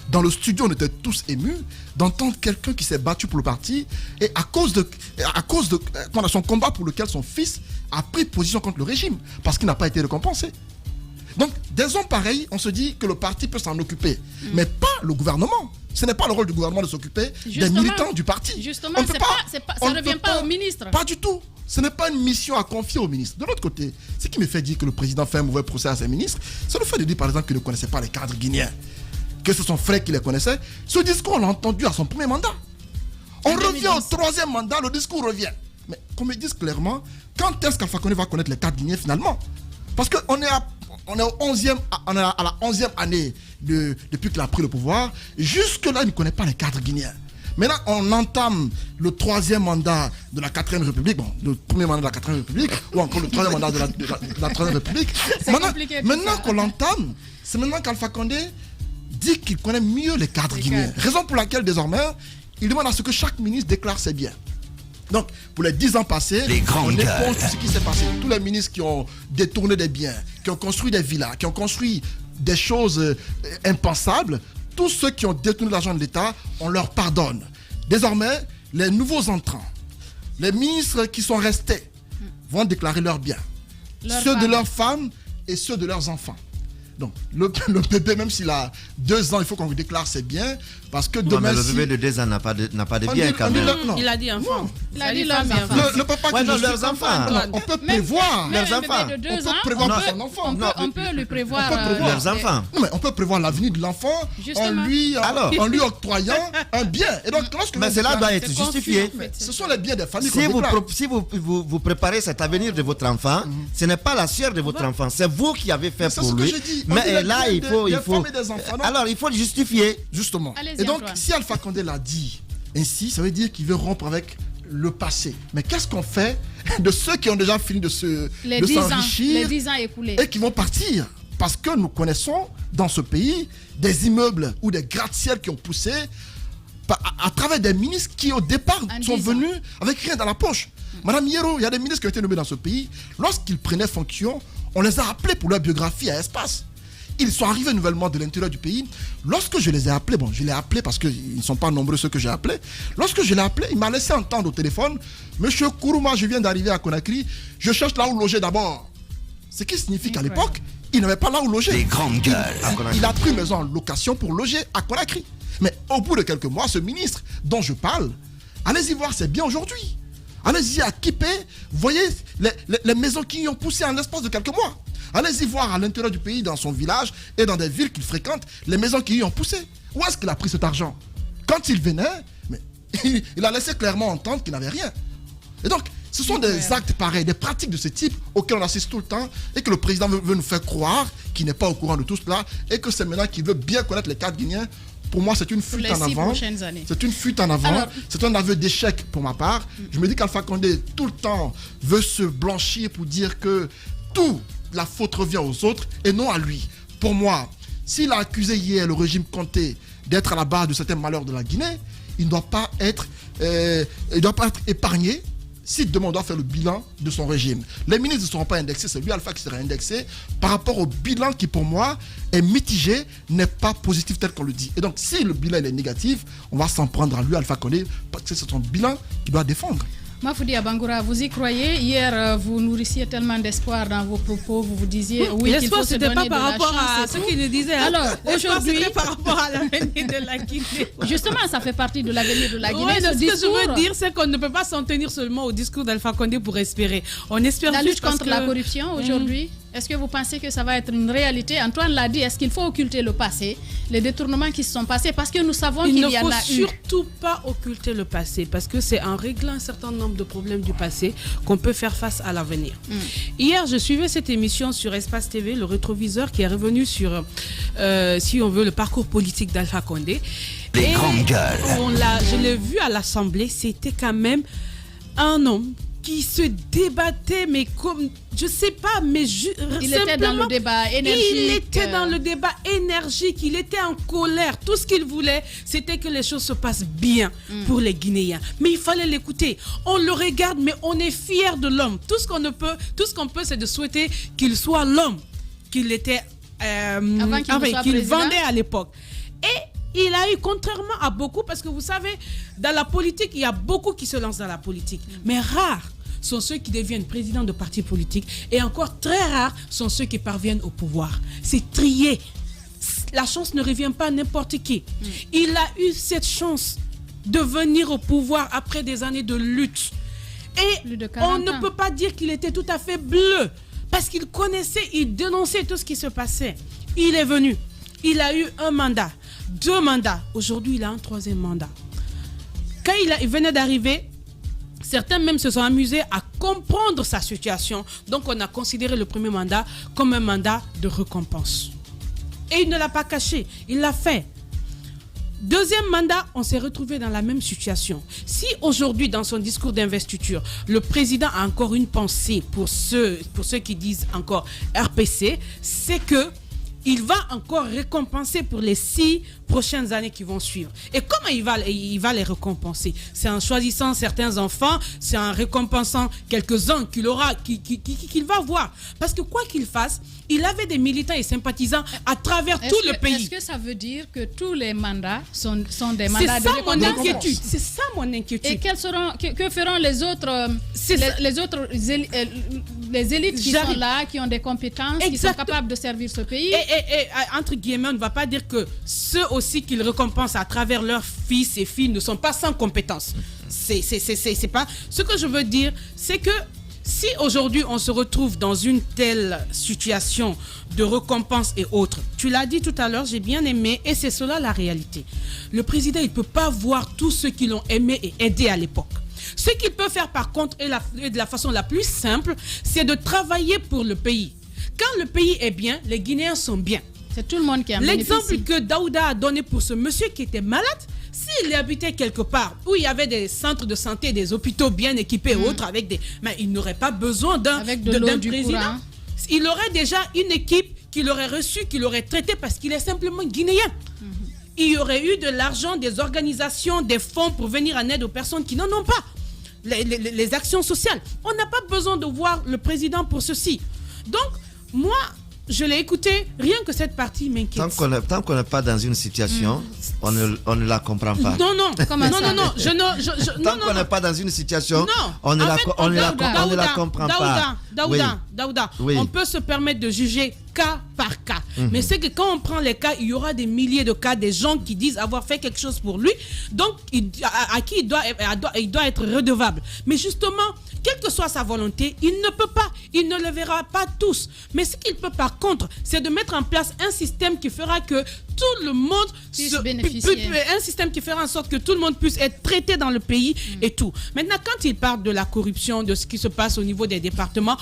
dans le studio, on était tous émus d'entendre quelqu'un qui s'est battu pour le parti et à cause de son combat pour lequel son fils a pris position contre le régime, parce qu'il n'a pas été récompensé. Donc, des hommes pareils, on se dit que le parti peut s'en occuper, mais pas le gouvernement. Ce n'est pas le rôle du gouvernement de s'occuper des militants du parti. Justement, ça ne revient pas au ministre. Pas du tout. Ce n'est pas une mission à confier au ministre. De l'autre côté, ce qui me fait dire que le président fait un mauvais procès à ses ministres, c'est le fait de dire, par exemple, qu'il ne connaissait pas les cadres guinéens, que c'est son frère qui les connaissait. Ce discours, on l'a entendu à son premier mandat. On revient au troisième mandat, le discours revient. Mais qu'on me dise clairement, quand est-ce qu'Alpha Condé va connaître les cadres guinéens finalement? Parce qu'on est à la 11e année depuis qu'il a pris le pouvoir. Jusque-là, il ne connaît pas les cadres guinéens. Maintenant, on entame le troisième mandat de la 4e République, le premier mandat de la 4e République, ou encore le troisième mandat de la 3e République. Maintenant qu'on l'entame, c'est maintenant qu'Alpha Condé dit qu'il connaît mieux les cadres guinéens. Raison pour laquelle, désormais, il demande à ce que chaque ministre déclare ses biens. Donc, pour les 10 ans passés, on éponge tout ce qui s'est passé. Tous les ministres qui ont détourné des biens, qui ont construit des villas, qui ont construit des choses impensables, tous ceux qui ont détourné l'argent de l'État, on leur pardonne. Désormais, les nouveaux entrants, les ministres qui sont restés, vont déclarer leurs biens. Ceux de leurs femmes et ceux de leurs enfants. Donc, le bébé, même s'il a 2 ans, il faut qu'on lui déclare ses biens. Parce que demain. Mais le bébé de 2 ans n'a pas de biens quand même. Il a dit enfant. Il a dit leurs enfants. Le papa qui leurs enfants. On peut prévoir leurs enfants. On peut prévoir son enfant. On peut lui prévoir leurs enfants. Non, mais on peut prévoir l'avenir de l'enfant en lui octroyant un bien. Et donc, mais cela doit être justifié. Ce sont les biens des familles. Si vous préparez cet avenir de votre enfant, ce n'est pas la sueur de votre enfant, c'est vous qui avez fait pour lui. Mais là, il faut. Alors, il faut le justifier. Justement. Et donc, si Alpha Condé l'a dit ainsi, ça veut dire qu'il veut rompre avec le passé. Mais qu'est-ce qu'on fait de ceux qui ont déjà fini de s'enrichir les 10 ans écoulés et qui vont partir? Parce que nous connaissons dans ce pays des immeubles ou des gratte-ciel qui ont poussé à travers des ministres qui, au départ, sont venus avec rien dans la poche. Madame Yero, il y a des ministres qui ont été nommés dans ce pays. Lorsqu'ils prenaient fonction, on les a appelés pour leur biographie à Espace. Ils sont arrivés nouvellement de l'intérieur du pays. Lorsque je les ai appelés, je les ai appelés parce qu'ils ne sont pas nombreux ceux que j'ai appelés. Lorsque je l'ai appelé, il m'a laissé entendre au téléphone: Monsieur Kourouma, je viens d'arriver à Conakry, je cherche là où loger d'abord. Ce qui signifie qu'à l'époque, il n'avait pas là où loger. Il a pris maison en location pour loger à Conakry. Mais au bout de quelques mois, ce ministre dont je parle, allez-y voir, c'est bien aujourd'hui. Allez-y à Kipé, voyez les maisons qui y ont poussé en l'espace de quelques mois. Allez-y voir à l'intérieur du pays, dans son village et dans des villes qu'il fréquente, les maisons qui y ont poussé. Où est-ce qu'il a pris cet argent? Quand il venait, il a laissé clairement entendre qu'il n'avait rien. Et donc, ce sont des actes pareils, des pratiques de ce type auxquelles on assiste tout le temps et que le président veut nous faire croire qu'il n'est pas au courant de tout cela et que c'est maintenant qu'il veut bien connaître les cadres guinéens. Pour moi, c'est une fuite en avant. C'est une fuite en avant. C'est un aveu d'échec pour ma part. Je me dis qu'Alpha Condé, tout le temps, veut se blanchir pour dire que toute la faute revient aux autres et non à lui. Pour moi, s'il a accusé hier le régime Conté d'être à la base de certains malheurs de la Guinée, il ne doit pas être épargné si demain on doit faire le bilan de son régime. Les ministres ne seront pas indexés, c'est lui Alpha qui sera indexé par rapport au bilan qui pour moi est mitigé, n'est pas positif tel qu'on le dit. Et donc si le bilan est négatif, on va s'en prendre à lui Alpha Condé parce que c'est son bilan qu'il doit défendre. Mafoudi Abangoura, vous y croyez? Hier, vous nourrissiez tellement d'espoir dans vos propos, vous vous disiez oui, qu'il faut se donner pas de par la rapport chance à ce qu'il nous disait. Alors, aujourd'hui, c'était par rapport à l'avenir de la Guinée. Justement, ça fait partie de l'avenir de la Guinée. Ce que je veux dire, c'est qu'on ne peut pas s'en tenir seulement au discours d'Alpha Condé pour espérer. On espère la lutte contre la corruption aujourd'hui. Est-ce que vous pensez que ça va être une réalité? Antoine l'a dit, est-ce qu'il faut occulter le passé, les détournements qui se sont passés? Parce que nous savons qu'il y en a eu. Il ne faut surtout pas occulter le passé, parce que c'est en réglant un certain nombre de problèmes du passé qu'on peut faire face à l'avenir. Hier, je suivais cette émission sur Espace TV, le rétroviseur, qui est revenu sur, si on veut, le parcours politique d'Alpha Condé. Les grandes gueules. Je l'ai vu à l'Assemblée, c'était quand même un homme qui se débattait, mais comme, je sais pas, mais il était dans le débat énergique. Il était dans le débat énergique, il était en colère. Tout ce qu'il voulait, c'était que les choses se passent bien pour les Guinéens. Mais il fallait l'écouter. On le regarde, mais on est fiers de l'homme. Tout ce qu'on peut, c'est de souhaiter qu'il soit l'homme qu'il était, qu'il vendait à l'époque. Et il a eu, contrairement à beaucoup, parce que vous savez, dans la politique, il y a beaucoup qui se lancent dans la politique. Mais rares sont ceux qui deviennent présidents de partis politiques. Et encore très rares sont ceux qui parviennent au pouvoir. C'est trié. La chance ne revient pas à n'importe qui. Il a eu cette chance de venir au pouvoir après des années de lutte. Et on ne peut pas dire qu'il était tout à fait bleu. Parce qu'il connaissait, il dénonçait tout ce qui se passait. Il est venu. Il a eu un mandat. 2 mandats. Aujourd'hui, il a un 3e mandat. Quand il venait d'arriver, certains même se sont amusés à comprendre sa situation. Donc, on a considéré le premier mandat comme un mandat de récompense. Et il ne l'a pas caché. Il l'a fait. 2e mandat, on s'est retrouvé dans la même situation. Si aujourd'hui, dans son discours d'investiture, le président a encore une pensée pour ceux qui disent encore RPC, c'est que il va encore récompenser pour les 6 prochaines années qui vont suivre. Et comment il va les récompenser? C'est en choisissant certains enfants, c'est en récompensant quelques-uns qu'il va voir. Parce que quoi qu'il fasse, il avait des militants et sympathisants à travers tout le pays. Est-ce que ça veut dire que tous les mandats sont des mandats de récompense? C'est ça mon inquiétude. Et que feront les autres, les élites qui sont là, qui ont des compétences, qui sont capables de servir ce pays? Et entre guillemets, on ne va pas dire que ceux aussi qu'ils récompensent à travers leurs fils et filles ne sont pas sans compétences. C'est pas... Ce que je veux dire, c'est que si aujourd'hui on se retrouve dans une telle situation de récompense et autres, tu l'as dit tout à l'heure, j'ai bien aimé, et c'est cela la réalité. Le président, il ne peut pas voir tous ceux qui l'ont aimé et aidé à l'époque. Ce qu'il peut faire par contre, et de la façon la plus simple, c'est de travailler pour le pays. Quand le pays est bien, les Guinéens sont bien. C'est tout le monde qui a bénéficié. L'exemple que Daouda a donné pour ce monsieur qui était malade, s'il habitait quelque part où il y avait des centres de santé, des hôpitaux bien équipés et autres, mais il n'aurait pas besoin d'un président. Il aurait déjà une équipe qui l'aurait reçu, qui l'aurait traité parce qu'il est simplement guinéen. Il y aurait eu de l'argent, des organisations, des fonds pour venir en aide aux personnes qui n'en ont pas. Les actions sociales. On n'a pas besoin de voir le président pour ceci. Donc, moi, je l'ai écouté, rien que cette partie m'inquiète. Tant qu'on n'est pas dans une situation, on ne la comprend pas. Non. Tant qu'on n'est pas dans une situation, on ne la comprend pas. Daouda, on peut se permettre de juger cas par cas. Mais c'est que quand on prend les cas, il y aura des milliers de cas, des gens qui disent avoir fait quelque chose pour lui, donc à qui il doit être redevable. Mais justement, quelle que soit sa volonté, il ne peut pas, il ne le verra pas tous. Mais ce qu'il peut par contre, c'est de mettre en place un système qui fera que tout le monde puisse bénéficier. Un système qui fera en sorte que tout le monde puisse être traité dans le pays et tout. Maintenant, quand il parle de la corruption, de ce qui se passe au niveau des départements,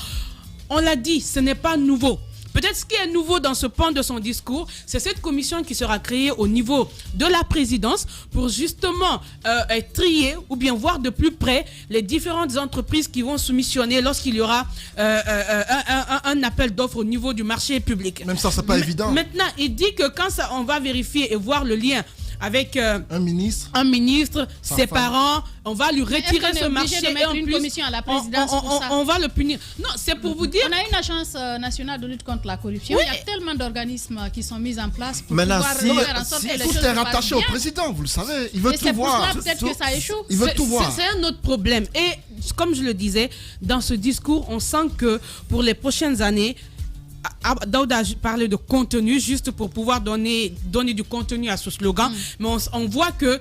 on l'a dit, ce n'est pas nouveau. Peut-être ce qui est nouveau dans ce pan de son discours, c'est cette commission qui sera créée au niveau de la présidence pour justement trier ou bien voir de plus près les différentes entreprises qui vont soumissionner lorsqu'il y aura un appel d'offres au niveau du marché public. Même ça, c'est pas évident. Maintenant, il dit que quand on va vérifier et voir le lien avec un ministre, ses parents, on va lui retirer ce marché et en plus commission à la présidence on va le punir. Non, c'est pour vous dire. On a une agence nationale de lutte contre la corruption. Oui. Il y a tellement d'organismes qui sont mis en place pour pouvoir faire en sorte que les choses se passent bien. Tout est rattaché au président, vous le savez. Il veut tout voir. C'est pour ça peut-être que ça échoue. Il veut tout voir. C'est un autre problème. Et comme je le disais, dans ce discours, on sent que pour les prochaines années, Daouda parlait de contenu juste pour pouvoir donner du contenu à ce slogan, mais on voit que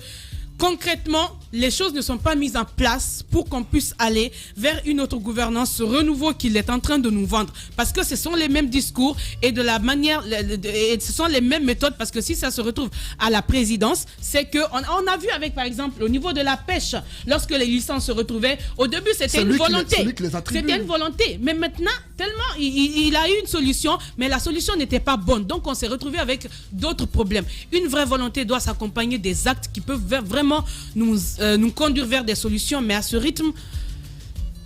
concrètement, les choses ne sont pas mises en place pour qu'on puisse aller vers une autre gouvernance, ce renouveau qu'il est en train de nous vendre. Parce que ce sont les mêmes discours et de la manière, et ce sont les mêmes méthodes, parce que si ça se retrouve à la présidence, c'est que on a vu avec, par exemple, au niveau de la pêche, lorsque les licences se retrouvaient, au début c'était une volonté. C'était une volonté. Mais maintenant, tellement il a eu une solution, mais la solution n'était pas bonne. Donc on s'est retrouvé avec d'autres problèmes. Une vraie volonté doit s'accompagner des actes qui peuvent vraiment nous conduire vers des solutions, mais à ce rythme,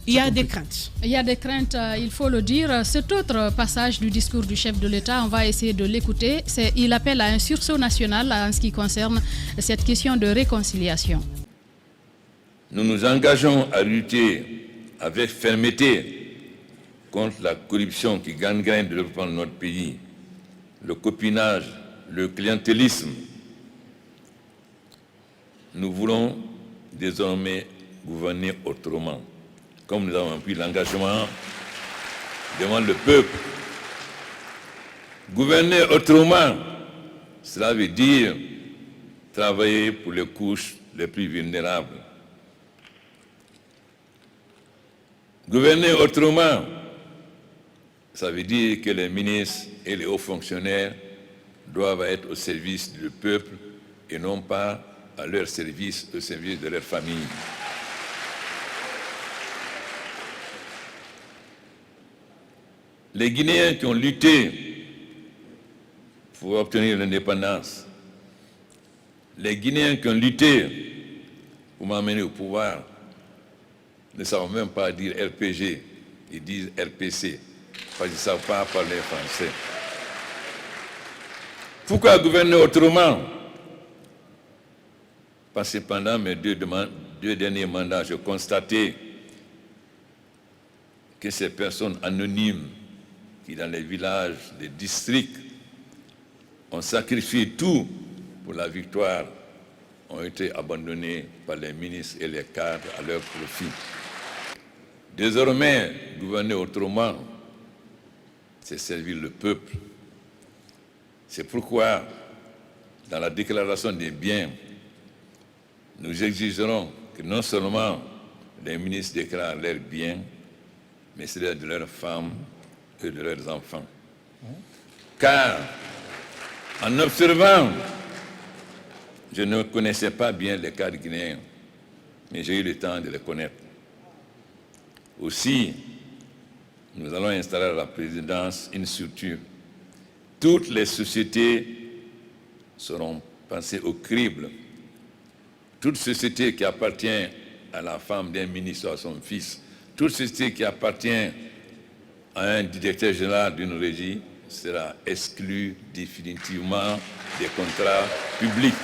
il y a des craintes. Il y a des craintes, il faut le dire. Cet autre passage du discours du chef de l'État, on va essayer de l'écouter. Il appelle à un sursaut national en ce qui concerne cette question de réconciliation. Nous nous engageons à lutter avec fermeté contre la corruption qui gangrène le développement de notre pays, le copinage, le clientélisme. Nous voulons désormais gouverner autrement, comme nous avons pris l'engagement devant le peuple. Gouverner autrement, cela veut dire travailler pour les couches les plus vulnérables. Gouverner autrement, ça veut dire que les ministres et les hauts fonctionnaires doivent être au service du peuple et non pas à leur service, au service de leur famille. Les Guinéens qui ont lutté pour obtenir l'indépendance, les Guinéens qui ont lutté pour m'amener au pouvoir, ne savent même pas dire RPG, ils disent RPC, parce qu'ils ne savent pas parler français. Pourquoi gouverner autrement? Parce que pendant mes deux derniers mandats, j'ai constaté que ces personnes anonymes qui, dans les villages, les districts, ont sacrifié tout pour la victoire, ont été abandonnées par les ministres et les cadres à leur profit. Désormais, gouverner autrement, c'est servir le peuple. C'est pourquoi, dans la déclaration des biens, nous exigerons que non seulement les ministres déclarent leurs biens, mais ceux de leurs femmes et de leurs enfants. Car, en observant, je ne connaissais pas bien les cadres guinéens, mais j'ai eu le temps de les connaître. Aussi, nous allons installer à la présidence une structure. Toutes les sociétés seront pensées au crible. Toute société qui appartient à la femme d'un ministre ou à son fils, toute société qui appartient à un directeur général d'une régie sera exclue définitivement des contrats publics.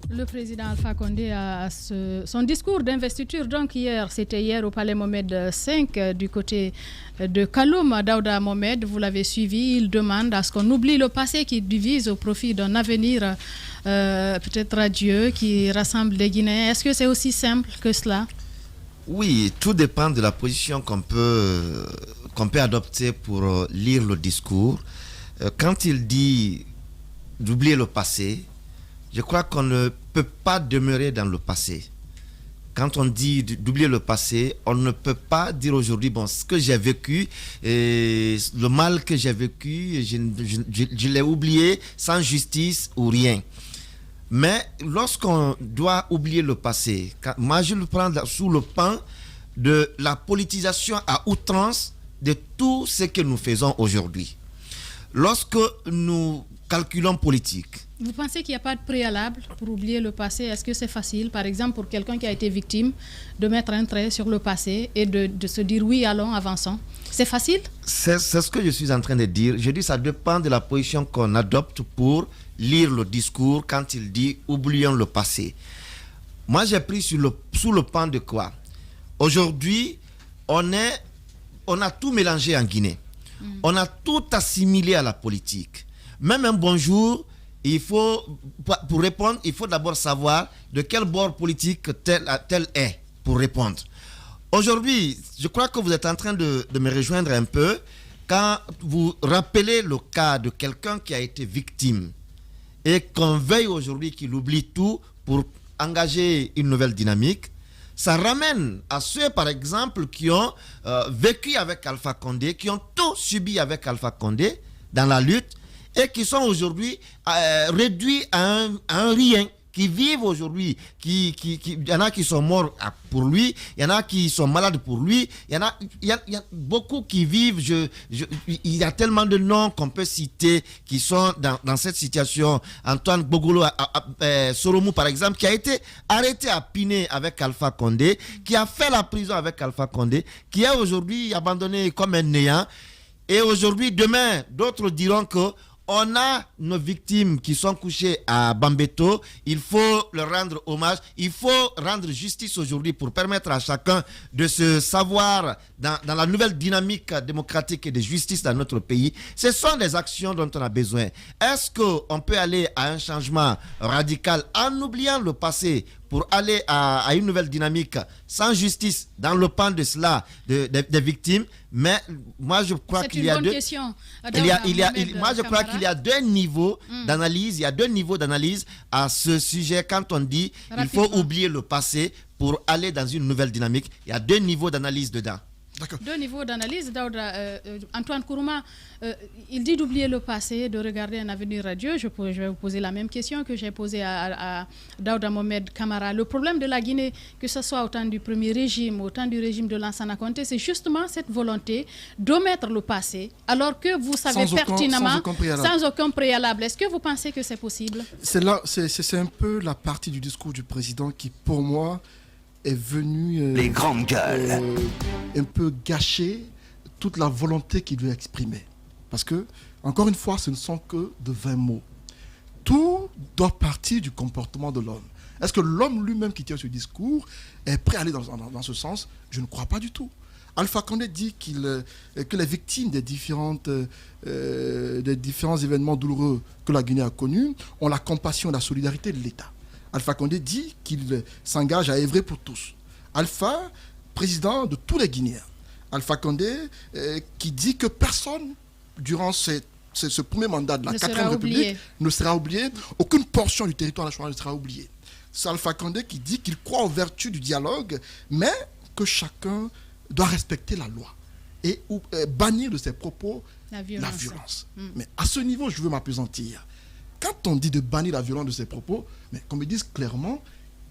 Le président Alpha Condé a son discours d'investiture, donc c'était hier au Palais Mohamed V du côté de Kaloum. Daouda Mohamed, vous l'avez suivi, il demande à ce qu'on oublie le passé qui divise au profit d'un avenir peut-être radieux qui rassemble les Guinéens. Est-ce que c'est aussi simple que cela? Oui, tout dépend de la position qu'on peut adopter pour lire le discours. Quand il dit d'oublier le passé, je crois qu'on ne peut pas demeurer dans le passé. Quand on dit d'oublier le passé, on ne peut pas dire aujourd'hui, bon, ce que j'ai vécu, le mal que j'ai vécu, je l'ai oublié sans justice ou rien. Mais lorsqu'on doit oublier le passé, moi je le prends sous le pan de la politisation à outrance de tout ce que nous faisons aujourd'hui. Lorsque nous calculons politique, vous pensez qu'il n'y a pas de préalable pour oublier le passé? Est-ce que c'est facile, par exemple, pour quelqu'un qui a été victime, de mettre un trait sur le passé et de se dire oui, allons, avançons? C'est facile? C'est ce que je suis en train de dire. Je dis ça dépend de la position qu'on adopte pour lire le discours quand il dit oublions le passé. Moi, j'ai pris sous le pan de quoi? Aujourd'hui, on a tout mélangé en Guinée. On a tout assimilé à la politique. Même un bonjour, pour répondre, il faut d'abord savoir de quel bord politique tel est pour répondre. Aujourd'hui, je crois que vous êtes en train de me rejoindre un peu quand vous rappelez le cas de quelqu'un qui a été victime et qu'on veuille aujourd'hui qu'il oublie tout pour engager une nouvelle dynamique. Ça ramène à ceux, par exemple, qui ont vécu avec Alpha Condé, qui ont tout subi avec Alpha Condé dans la lutte et qui sont aujourd'hui réduits à un rien, qui vivent aujourd'hui, il y en a qui sont morts pour lui, il y en a qui sont malades pour lui, il y a beaucoup qui vivent, il y a tellement de noms qu'on peut citer qui sont dans cette situation. Antoine Bogolo Soromou, par exemple, qui a été arrêté à Piné avec Alpha Condé, qui a fait la prison avec Alpha Condé, qui est aujourd'hui abandonné comme un néant. Et aujourd'hui, demain, d'autres diront que on a nos victimes qui sont couchées à Bambeto. Il faut leur rendre hommage. Il faut rendre justice aujourd'hui pour permettre à chacun de se savoir dans la nouvelle dynamique démocratique et de justice dans notre pays. Ce sont des actions dont on a besoin. Est-ce qu'on peut aller à un changement radical en oubliant le passé pour aller à une nouvelle dynamique sans justice dans le pan de cela, des victimes? Mais moi, je crois qu'il y a deux... question. Moi, je crois qu'il y a deux niveaux d'analyse. Il y a deux niveaux d'analyse à ce sujet. Quand on dit qu'il faut oublier le passé pour aller dans une nouvelle dynamique, il y a deux niveaux d'analyse dedans. Deux niveaux d'analyse. Antoine Kourouma, il dit d'oublier le passé, de regarder un avenir radieux. Je vais vous poser la même question que j'ai posée à Daouda Mohamed Kamara. Le problème de la Guinée, que ce soit au temps du premier régime, au temps du régime de Lansana Conté, c'est justement cette volonté d'omettre le passé, alors que vous savez pertinemment, sans aucun préalable. Est-ce que vous pensez que c'est possible? C'est un peu la partie du discours du président qui, pour moi, est venu les grandes gueules un peu gâcher toute la volonté qu'il veut exprimer. Parce que, encore une fois, ce ne sont que de 20 mots. Tout doit partir du comportement de l'homme. Est-ce que l'homme lui-même qui tient ce discours est prêt à aller dans ce sens? Je ne crois pas du tout. Alpha Condé dit que les victimes des différents événements douloureux que la Guinée a connus ont la compassion et la solidarité de l'État. Alpha Condé dit qu'il s'engage à œuvrer pour tous. Alpha, président de tous les Guinéens. Alpha Condé qui dit que personne, durant ce premier mandat de la 4e République, ne sera oublié. Aucune portion du territoire national ne sera oubliée. C'est Alpha Condé qui dit qu'il croit aux vertus du dialogue, mais que chacun doit respecter la loi et bannir de ses propos la violence. Mais à ce niveau, je veux m'appesantir. Quand on dit de bannir la violence de ses propos, mais qu'on me dise clairement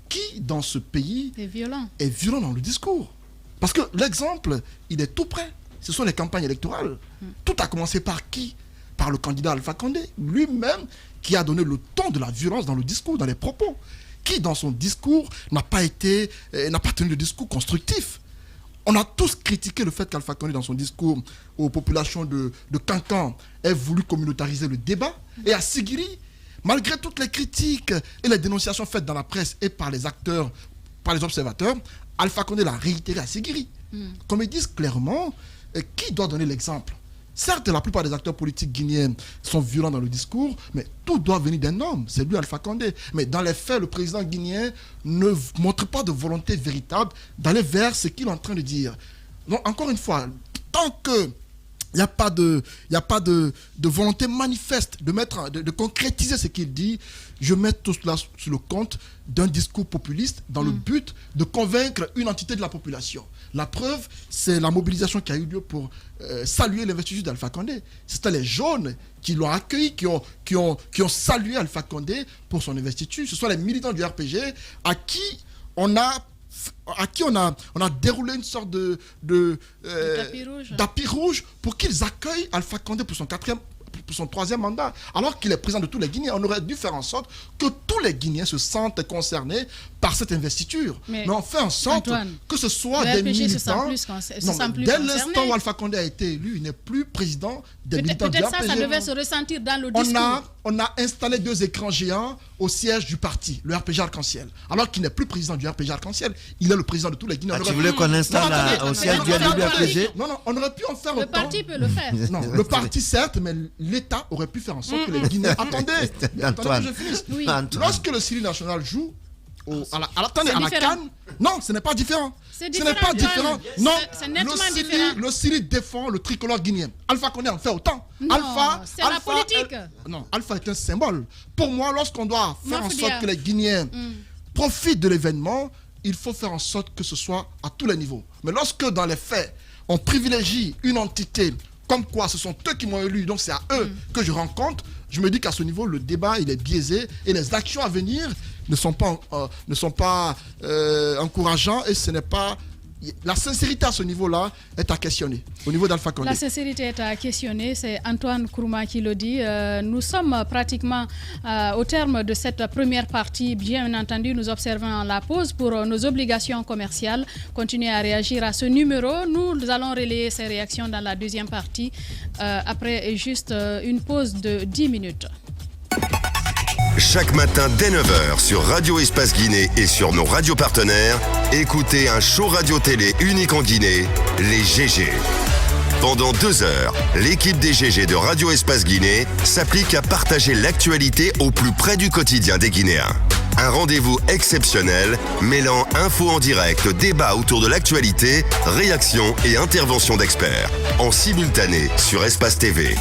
qui dans ce pays est violent dans le discours. Parce que l'exemple, il est tout près. Ce sont les campagnes électorales. Tout a commencé par qui? Par le candidat Alpha Condé, lui-même qui a donné le ton de la violence dans le discours, dans les propos. Qui dans son discours n'a pas tenu de discours constructif. On a tous critiqué le fait qu'Alpha Condé, dans son discours aux populations de Kankan, ait voulu communautariser le débat. Et à Sigiri, malgré toutes les critiques et les dénonciations faites dans la presse et par les acteurs, par les observateurs, Alpha Condé l'a réitéré à Sigiri. Comme ils disent clairement, qui doit donner l'exemple? Certes, la plupart des acteurs politiques guinéens sont violents dans le discours, mais tout doit venir d'un homme, c'est lui Alpha Condé. Mais dans les faits, le président guinéen ne montre pas de volonté véritable d'aller vers ce qu'il est en train de dire. Donc, encore une fois, tant que il n'y a pas de volonté manifeste de concrétiser ce qu'il dit, je mets tout cela sur le compte d'un discours populiste dans le but de convaincre une entité de la population. La preuve, c'est la mobilisation qui a eu lieu pour saluer l'investiture d'Alpha Condé. C'était les jaunes qui l'ont accueilli, qui ont salué Alpha Condé pour son investiture. Ce sont les militants du RPG à qui on a déroulé une sorte de tapis rouge pour qu'ils accueillent Alpha Condé pour son 3e mandat, alors qu'il est président de tous les Guinéens. On aurait dû faire en sorte que tous les Guinéens se sentent concernés par cette investiture. Mais on fait en sorte que ce soit des militants. Dès l'instant où Alpha Condé a été élu, il n'est plus président des militants du RPG. Peut-être ça devait se ressentir dans le discours. On a installé 2 écrans géants au siège du parti, le RPG Arc-en-Ciel. Alors qu'il n'est plus président du RPG Arc-en-Ciel, il est le président de tous les Guinéens. Tu voulais qu'on installe au siège du RPG? Non, on aurait pu en faire autant. Le parti peut le faire. Non, le parti certes, mais l'État aurait pu faire en sorte que les Guinéens... Attendez que je finisse. Lorsque le Syrie national joue, à la CAN. Non, ce n'est pas différent. Ce n'est pas différent. Non, c'est nettement différent. Le Syrie défend le tricolore guinéen. Alpha Condé en fait autant. Non, c'est la politique. Non, Alpha est un symbole. Pour moi, lorsqu'on doit faire en sorte que les Guinéens profitent de l'événement, il faut faire en sorte que ce soit à tous les niveaux. Mais lorsque dans les faits, on privilégie une entité, comme quoi ce sont eux qui m'ont élu, donc c'est à eux que je rencontre, je me dis qu'à ce niveau, le débat, il est biaisé et les actions à venir ne sont pas encourageants et ce n'est pas... La sincérité à ce niveau-là est à questionner, au niveau d'Alpha Condé. La sincérité est à questionner, c'est Antoine Kourouma qui le dit. Nous sommes pratiquement au terme de cette première partie. Bien entendu, nous observons la pause pour nos obligations commerciales. Continuez à réagir à ce numéro. Nous allons relayer ces réactions dans la deuxième partie, après juste une pause de 10 minutes. Chaque matin dès 9h sur Radio Espace Guinée et sur nos radios partenaires, écoutez un show radio-télé unique en Guinée, les GG. Pendant 2 heures, l'équipe des GG de Radio Espace Guinée s'applique à partager l'actualité au plus près du quotidien des Guinéens. Un rendez-vous exceptionnel mêlant infos en direct, débats autour de l'actualité, réactions et interventions d'experts. En simultané sur Espace TV.